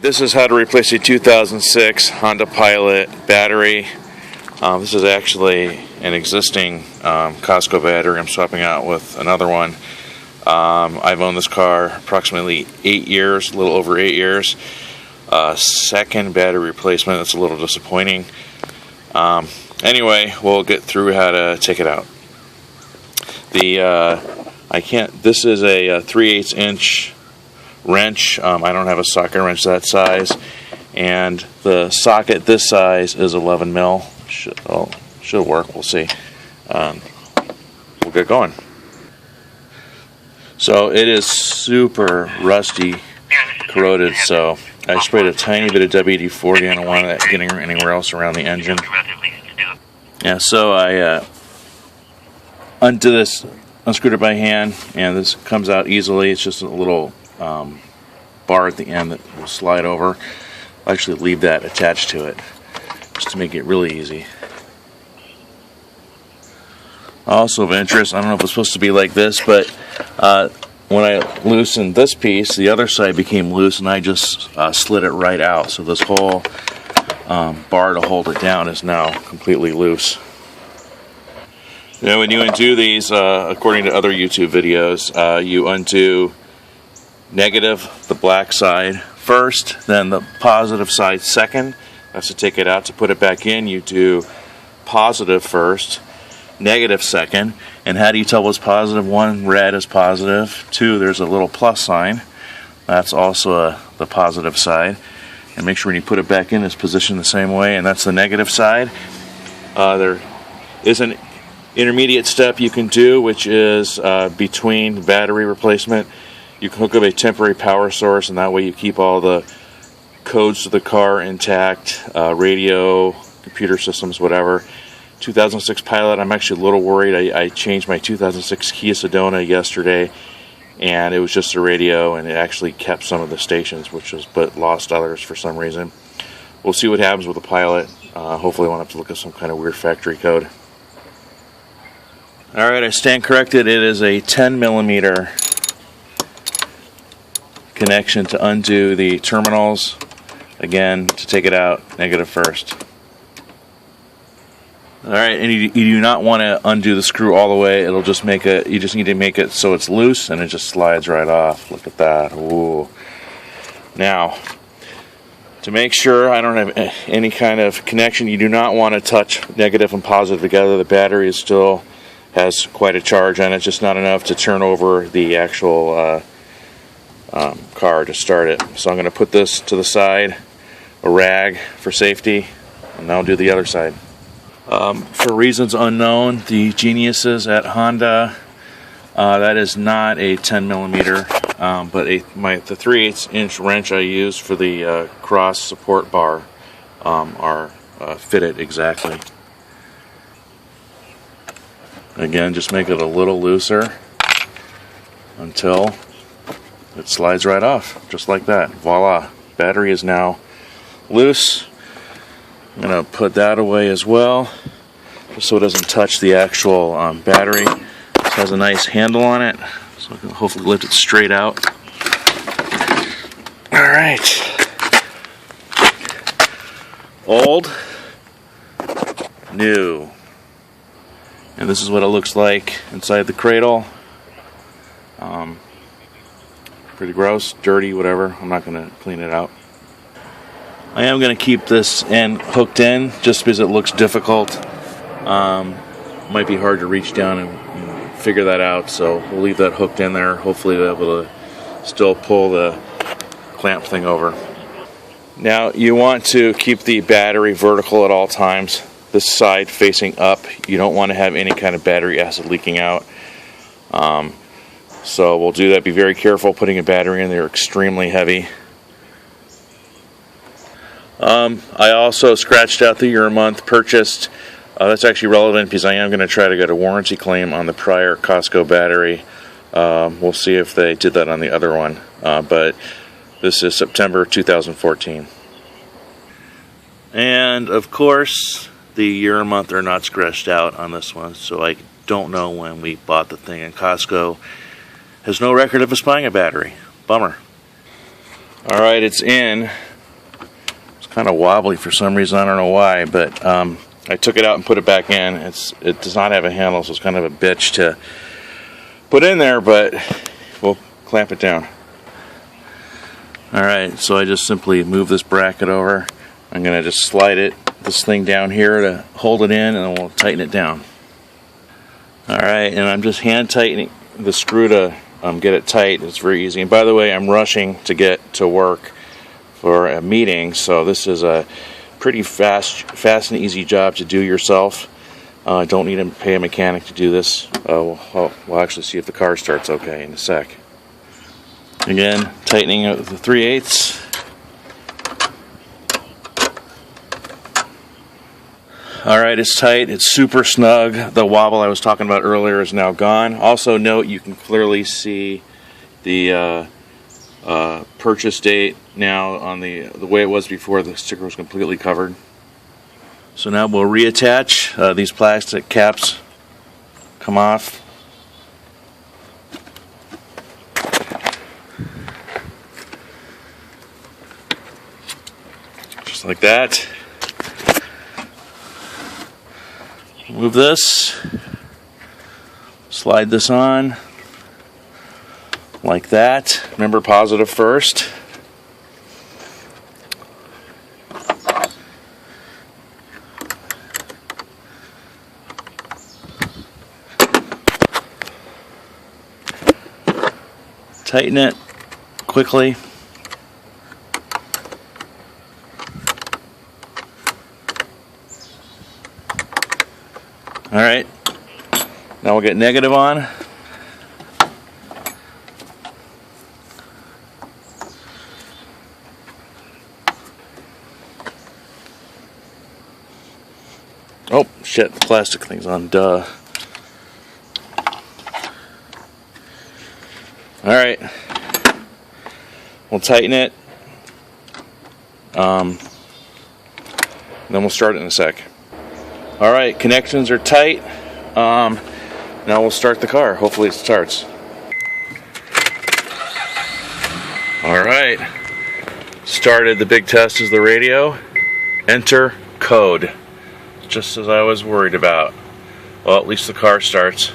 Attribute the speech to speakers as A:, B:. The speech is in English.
A: This is how to replace a 2006 Honda Pilot battery. This is actually an existing Costco battery. I'm swapping out with another one. I've owned this car approximately 8 years, a little over 8 years. Second battery replacement. That's a little disappointing. Anyway, we'll get through how to take it out. This is a 3/8 inch wrench. I don't have a socket wrench that size, and the socket this size is 11 mil. Should work. We'll see. We'll get going. So it is super rusty, corroded. So I sprayed a tiny bit of WD-40. I don't want that getting anywhere else around the engine. Yeah. So I undo this, unscrewed it by hand, and this comes out easily. It's just a little bar at the end that will slide over. I'll actually leave that attached to it just to make it really easy. Also of interest, I don't know if it's supposed to be like this, but when I loosened this piece, the other side became loose, and I just slid it right out. So this whole bar to hold it down is now completely loose. Now when you undo these, according to other YouTube videos, you undo negative, the black side, first, then the positive side second. That's to take it out. To put it back in, you do positive first, negative second. And how do you tell what's positive? 1, red is positive. 2, there's a little plus sign. That's also the positive side. And make sure when you put it back in, it's positioned the same way, and that's the negative side. There is an intermediate step you can do, which is between battery replacement. You can hook up a temporary power source, and that way you keep all the codes to the car intact, radio, computer systems, whatever. 2006 Pilot, I'm actually a little worried. I changed my 2006 Kia Sedona yesterday, and it was just a radio, and it actually kept some of the stations, but lost others for some reason. We'll see what happens with the Pilot. Hopefully I won't have to look at some kind of weird factory code. Alright, I stand corrected. It is a 10 millimeter connection to undo the terminals. Again, to take it out, negative first. Alright, and you do not want to undo the screw all the way. It'll just make it, you just need to make it so it's loose and it just slides right off. Look at that. Ooh. Now, to make sure I don't have any kind of connection, you do not want to touch negative and positive together. The battery is still has quite a charge on it, just not enough to turn over the actual car to start it. So I'm going to put this to the side, a rag for safety, and now I'll do the other side. For reasons unknown, the geniuses at Honda, that is not a 10 millimeter, but the 3/8 inch wrench I use for the cross support bar are fitted exactly. Again, just make it a little looser until it slides right off, just like that. Voila, battery is now loose. I'm going to put that away as well, just so it doesn't touch the actual battery. This has a nice handle on it, so I can hopefully lift it straight out. Alright. Old, new. And this is what it looks like inside the cradle. Pretty gross, dirty, whatever. I'm not going to clean it out. I am going to keep this end hooked in just because it looks difficult. Might be hard to reach down and figure that out, so we'll leave that hooked in there. Hopefully we'll be able to still pull the clamp thing over. Now you want to keep the battery vertical at all times. This side facing up. You don't want to have any kind of battery acid leaking out. So we'll do that. Be very careful putting a battery in. They're extremely heavy. I also scratched out the year a month, purchased. That's actually relevant because I am going to try to get a warranty claim on the prior Costco battery. We'll see if they did that on the other one. But this is September 2014. And of course, the year and month are not scratched out on this one, so I don't know when we bought the thing. And Costco has no record of us buying a battery. Bummer. Alright, it's in. kind of wobbly for some reason. I don't know why, but I took it out and put it back in. It does not have a handle, so it's kind of a bitch to put in there, but we'll clamp it down. Alright, so I just simply move this bracket over. I'm going to just slide this thing down here to hold it in, and then we'll tighten it down. Alright, and I'm just hand tightening the screw to get it tight. It's very easy. And by the way, I'm rushing to get to work for a meeting, so this is a pretty fast and easy job to do yourself. Don't need to pay a mechanic to do this. We'll actually see if the car starts okay in a sec. Again, tightening the 3/8. Alright, it's tight, it's super snug. The wobble I was talking about earlier is now gone. Also note, you can clearly see the purchase date now on the way it was before. The sticker was completely covered. So now we'll reattach. These plastic caps come off. Just like that. Move this, slide this on, like that. Remember, positive first. Tighten it quickly. Alright, now we'll get negative on. Oh, shit, the plastic thing's on, duh. Alright, we'll tighten it. Then we'll start it in a sec. Alright, connections are tight. Now we'll start the car. Hopefully it starts. Alright. Started. The big test is the radio. Enter code. Just as I was worried about. Well, at least the car starts.